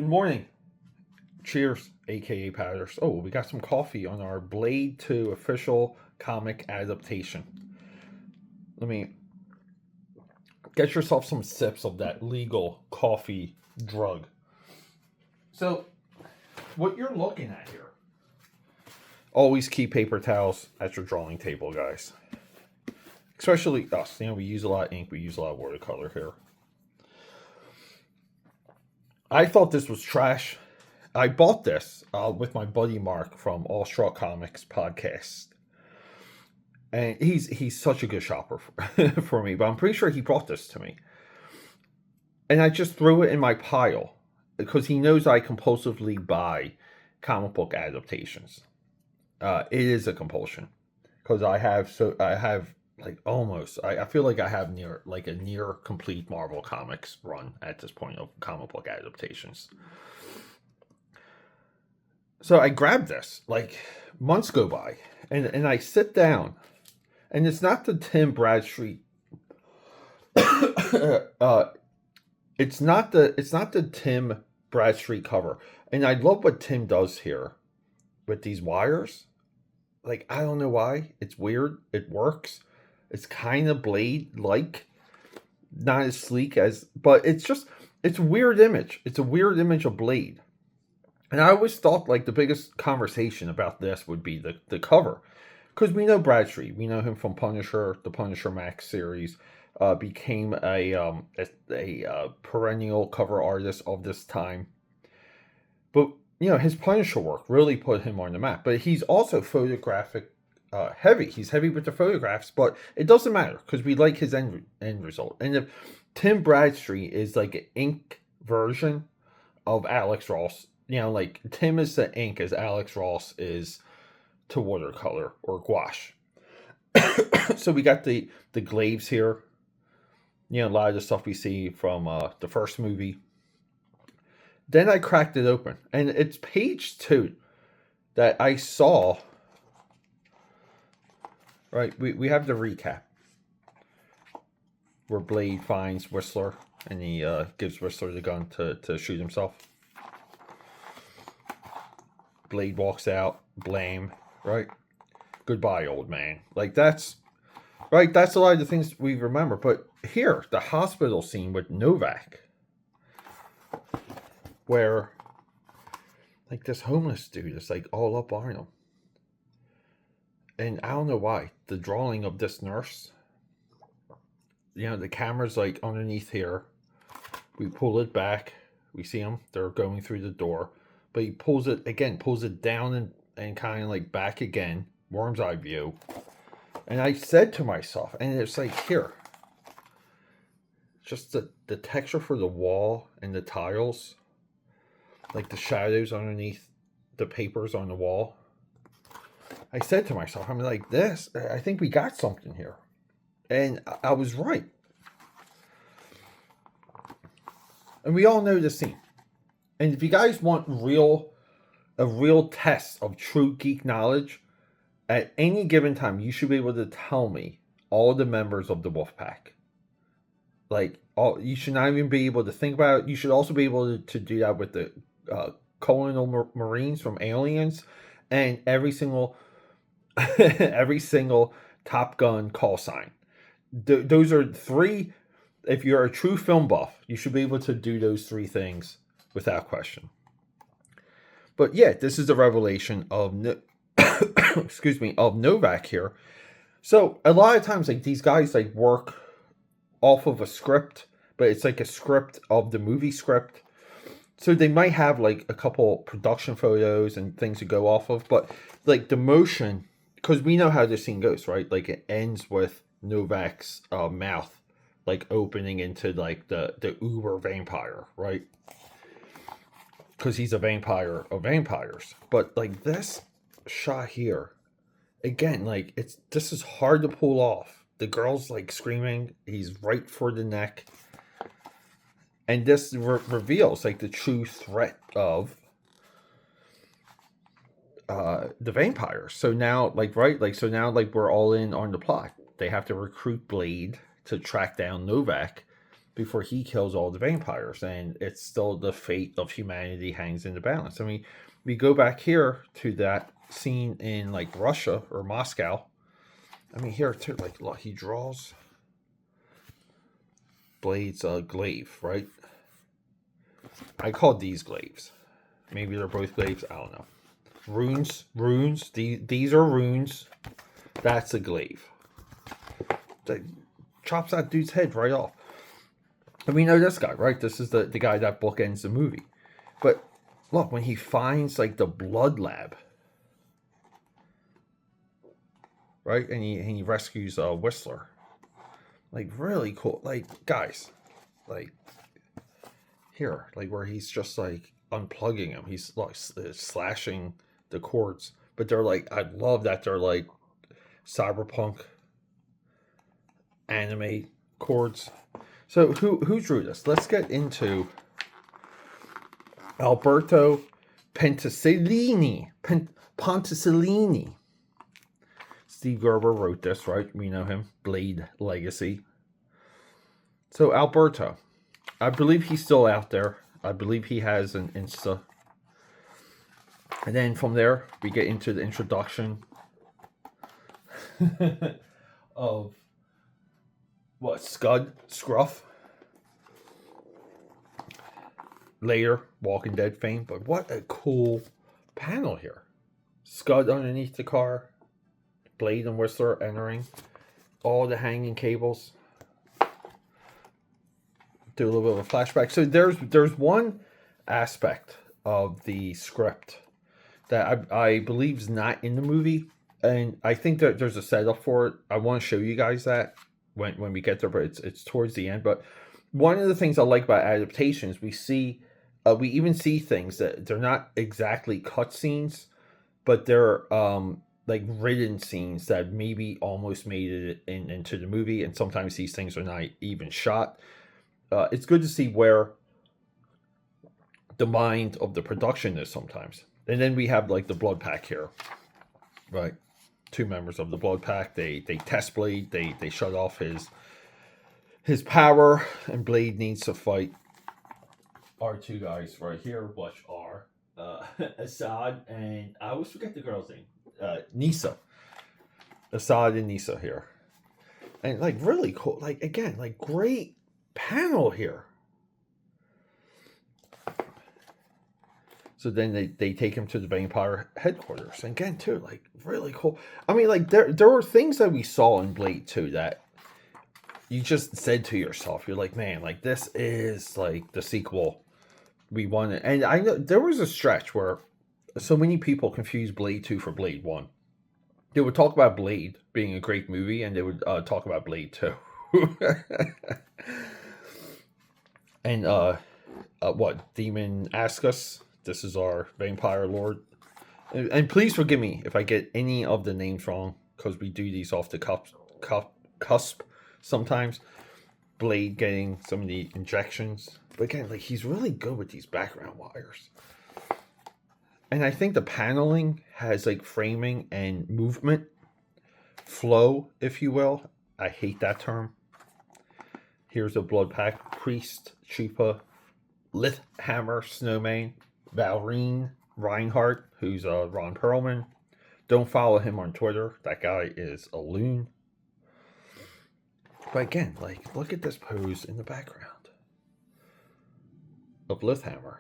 Good morning. Cheers, aka Padders. Oh, we got some coffee on our Blade 2 official comic adaptation. Let me get yourself some sips of that legal coffee drug. So, what you're looking at here. Always keep paper towels at your drawing table, guys. Especially us. We use a lot of ink, we use a lot of watercolor here. I thought this was trash. I bought this with my buddy Mark from All Straw Comics podcast, and he's such a good shopper for me. But I'm pretty sure he brought this to me, and I just threw it in my pile because he knows I compulsively buy comic book adaptations. It is a compulsion because I have like almost I feel like I have a near complete Marvel Comics run at this point of comic book adaptations. So I grabbed this, like months go by, and I sit down, and it's not the Tim Bradstreet. It's not the Tim Bradstreet cover, and I love what Tim does here with these wires. Like, I don't know why, it's weird. It works. It's kind of Blade like, not as sleek as, but it's a weird image. It's a weird image of Blade. And I always thought like the biggest conversation about this would be the cover. Because we know Bradstreet. We know him from Punisher, the Punisher Max series. Became a perennial cover artist of this time. But, his Punisher work really put him on the map. But he's also photographic heavy. He's heavy with the photographs. But it doesn't matter because we like his end result. And if Tim Bradstreet is like an ink version of Alex Ross, like Tim is to ink as Alex Ross is to watercolor or gouache. So we got the glaives here. A lot of the stuff we see from the first movie. Then I cracked it open, and it's page 2 that I saw. Right, we have the recap where Blade finds Whistler, and he gives Whistler the gun to shoot himself. Blade walks out, blame, right? Goodbye, old man. Like, that's right. That's a lot of the things we remember. But here, the hospital scene with Novak, where like this homeless dude is like all up on him. And I don't know why. The drawing of this nurse, the camera's like underneath here. We pull it back. We see them. They're going through the door. But he pulls it down and kind of like back again, worm's eye view. And I said to myself, and it's like here, just the texture for the wall and the tiles, like the shadows underneath the papers on the wall. I said to myself, I'm like, I think we got something here. And I was right. And we all know the scene. And if you guys want a real test of true geek knowledge, at any given time, you should be able to tell me all the members of the Wolfpack. Like, you should not even be able to think about it. You should also be able to do that with the Colonial Marines from Aliens, and every single Top Gun call sign. Those are 3. If you're a true film buff, you should be able to do those 3 things without question. But yeah, this is the revelation of of Novak here. So a lot of times, like, these guys like work off of a script, but it's like a script of the movie script. So they might have like a couple production photos and things to go off of, but like the motion, because we know how this scene goes, right? Like it ends with Novak's mouth like opening into like the uber vampire, right? Because he's a vampire of vampires. But like this shot here, again, like this is hard to pull off. The girl's like screaming, he's right for the neck, and this reveals like the true threat of the vampires. So now, we're all in on the plot. They have to recruit Blade to track down Novak, before he kills all the vampires, and it's still the fate of humanity hangs in the balance. I mean, we go back here to that scene in like Russia or Moscow. I mean, here too, like look, he draws Blade's glaive, right? I call these glaives. Maybe they're both glaives. I don't know. Runes. These are runes. That's a glaive. That chops that dude's head right off. And we know this guy, right? This is the guy that bookends the movie. But look, when he finds like the blood lab, right? And he rescues Whistler. Like really cool. Like guys, like here, like where he's just like unplugging him. He's like slashing the cords. But they're like, I love that they're like cyberpunk anime cords. So who drew this? Let's get into Alberto Ponticelli. Steve Gerber wrote this, right? We know him. Blade Legacy. So Alberto, I believe he's still out there. I believe he has an Insta. And then from there, we get into the introduction of what? Scruff. Later, Walking Dead fame. But what a cool panel here. Scud underneath the car. Blade and Whistler entering. All the hanging cables. Do a little bit of a flashback. So there's one aspect of the script that I believe is not in the movie. And I think that there's a setup for it. I want to show you guys that when we get there, but it's towards the end. But one of the things I like about adaptations, we even see things that they're not exactly cutscenes, but they're like written scenes that maybe almost made it into the movie. And sometimes these things are not even shot. It's good to see where the mind of the production is sometimes. And then we have like the Blood Pack here, right? Two members of the Blood Pack. They test Blade. They shut off his power, and Blade needs to fight our two guys right here, which are Assad and I always forget the girl's name. Nisa. Assad and Nisa here, and like really cool. Like again, like great panel here. So then they take him to the vampire headquarters. And again, too, like, really cool. I mean, like, there were things that we saw in Blade 2 that you just said to yourself, you're like, man, like, this is, like, the sequel we wanted. And I know there was a stretch where so many people confused Blade 2 for Blade 1. They would talk about Blade being a great movie, and they would talk about Blade 2. And, what? Demon Ascus? This is our vampire lord. And please forgive me if I get any of the names wrong, because we do these off the cusp sometimes. Blade getting some of the injections. But again, like, he's really good with these background wires. And I think the paneling has like framing and movement. Flow, if you will. I hate that term. Here's a Blood Pack. Priest, Chupa, Lithhammer, Snowman, Valrine Reinhardt, who's Ron Perlman. Don't follow him on Twitter. That guy is a loon. But again, like, look at this pose in the background of Lithhammer.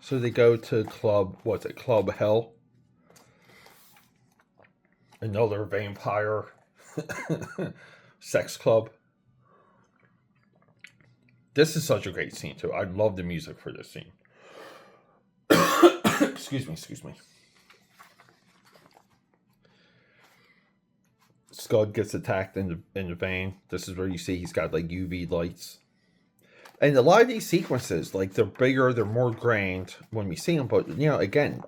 So they go to Club Hell. Another vampire sex club. This is such a great scene, too. I love the music for this scene. Excuse me. Scud gets attacked in the vein. This is where you see he's got, like, UV lights. And a lot of these sequences, like, they're bigger, they're more grand when we see them. But, you know, again,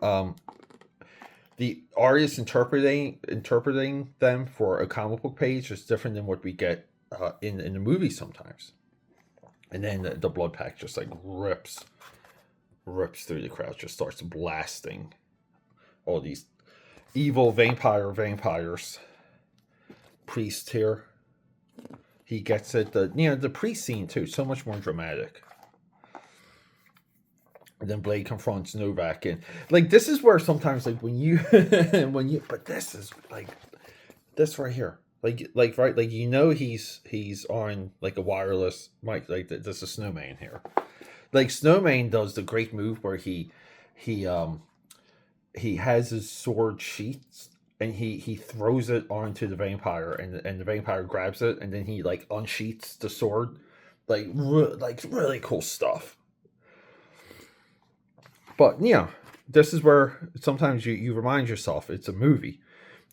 the artist interpreting them for a comic book page is different than what we get in the movie sometimes. And then the Blood Pack just like rips through the crowd, just starts blasting all these evil vampires. Priest here. he gets it. The pre-scene too, so much more dramatic. And then Blade confronts Novak, and like this is where sometimes like when you but this is like this right here, like right, like he's on like a wireless mic, like this is Snowman here. Like Snowman does the great move where he he has his sword sheaths and he throws it onto the vampire, and the vampire grabs it, and then he like unsheaths the sword, like really cool stuff. But yeah, this is where sometimes you remind yourself it's a movie,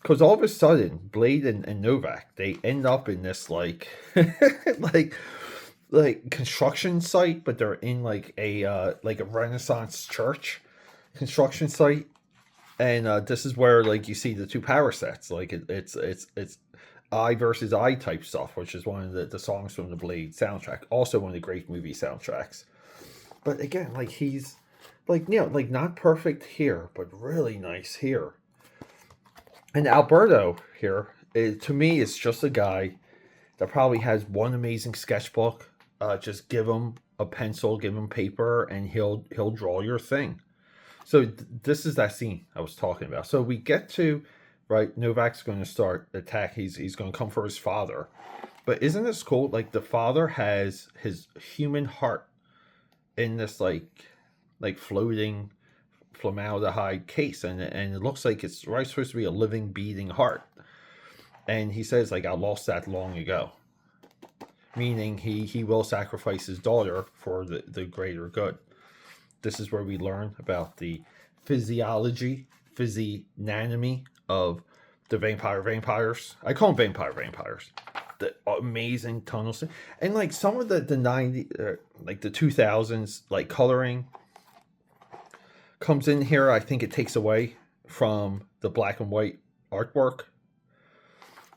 because all of a sudden Blade and Novak, they end up in this like like construction site, but they're in like a Renaissance church construction site. And this is where like you see the two power sets, like it's eye versus eye type stuff, which is one of the songs from the Blade soundtrack, also one of the great movie soundtracks. But again, like he's like, like not perfect here, but really nice here. And Alberto here, to me, is just a guy that probably has one amazing sketchbook. Just give him a pencil, give him paper, and he'll draw your thing. So this is that scene I was talking about. So we get to, right, Novak's going to start attack. He's going to come for his father. But isn't this cool? Like the father has his human heart in this like floating formaldehyde case, and it looks like it's right supposed to be a living, beating heart. And he says like, I lost that long ago, meaning he will sacrifice his daughter for the greater good. This is where we learn about the physiognomy of the vampires. I call them vampires. The amazing tunnel scene. And like some of the 90, like the 2000s, like coloring comes in here. I think it takes away from the black and white artwork.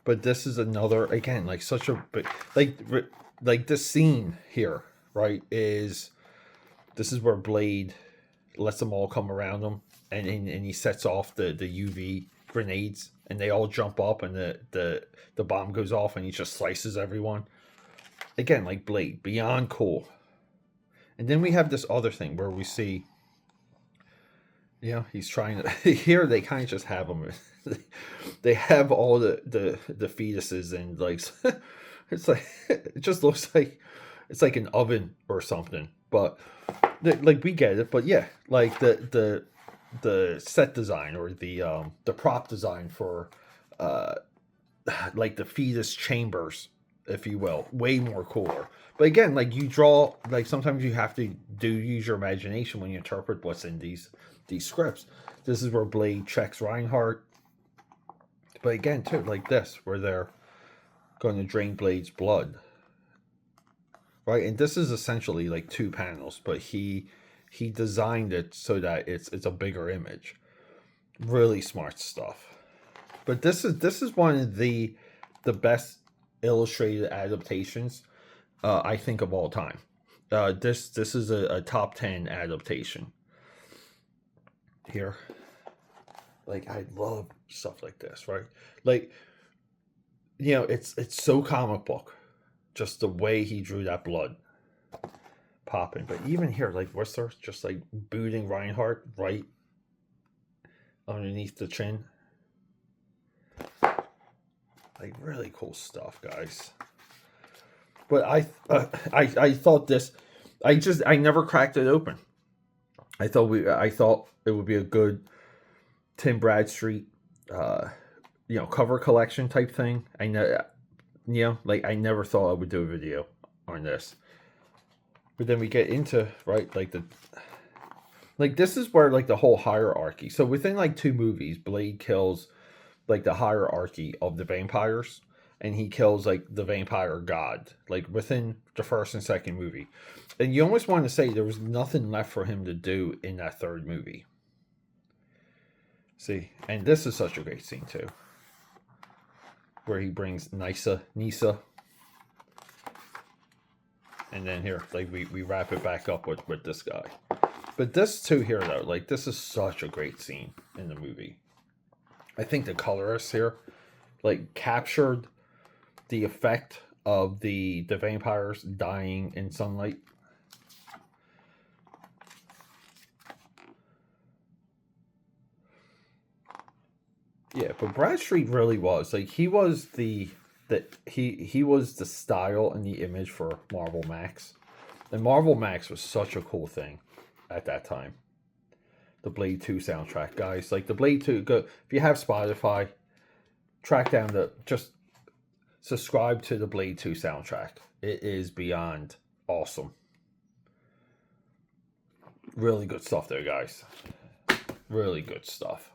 But this is another, again, like such a big, like this scene here, right, this is where Blade lets them all come around him, and he sets off the UV grenades, and they all jump up, and the bomb goes off, and he just slices everyone. Again, like Blade, beyond cool. And then we have this other thing where we see, he's trying to, here they kind of just have him, they have all the fetuses, and like, it's like, it just looks like it's like an oven or something. But like we get it. But yeah, like the set design, or the prop design for like the fetus chambers, if you will, way more cooler. But again, like you draw, like sometimes you have to use your imagination when you interpret what's in these scripts. This is where Blade checks Reinhardt. But again, too, like this, where they're going to drain Blade's blood. Right, and this is essentially like two panels, but he designed it so that it's a bigger image. Really smart stuff. But this is one of the best illustrated adaptations, I think, of all time. This is a top 10 adaptation. Here, like I love stuff like this, right? Like, it's so comic book. Just the way he drew that blood popping. But even here, like Whistler just like booting Reinhardt right underneath the chin. Like really cool stuff, guys. But I thought this, I never cracked it open. I thought it would be a good Tim Bradstreet cover collection type thing. I know. Like I never thought I would do a video on this. But then we get into, right, like this is where like the whole hierarchy. So within like two movies, Blade kills like the hierarchy of the vampires, and he kills like the vampire god, like within the first and second movie. And you almost want to say there was nothing left for him to do in that third movie. See, and this is such a great scene too, where he brings Nisa, and then here, like we wrap it back up with this guy. But this too here though, like this is such a great scene in the movie. I think the colorists here like captured the effect of the vampires dying in sunlight. Yeah, but Bradstreet really was like he was he was the style and the image for Marvel Max. And Marvel Max was such a cool thing at that time. The Blade 2 soundtrack, guys. Like the Blade 2, go if you have Spotify, track down just subscribe to the Blade 2 soundtrack. It is beyond awesome. Really good stuff there, guys. Really good stuff.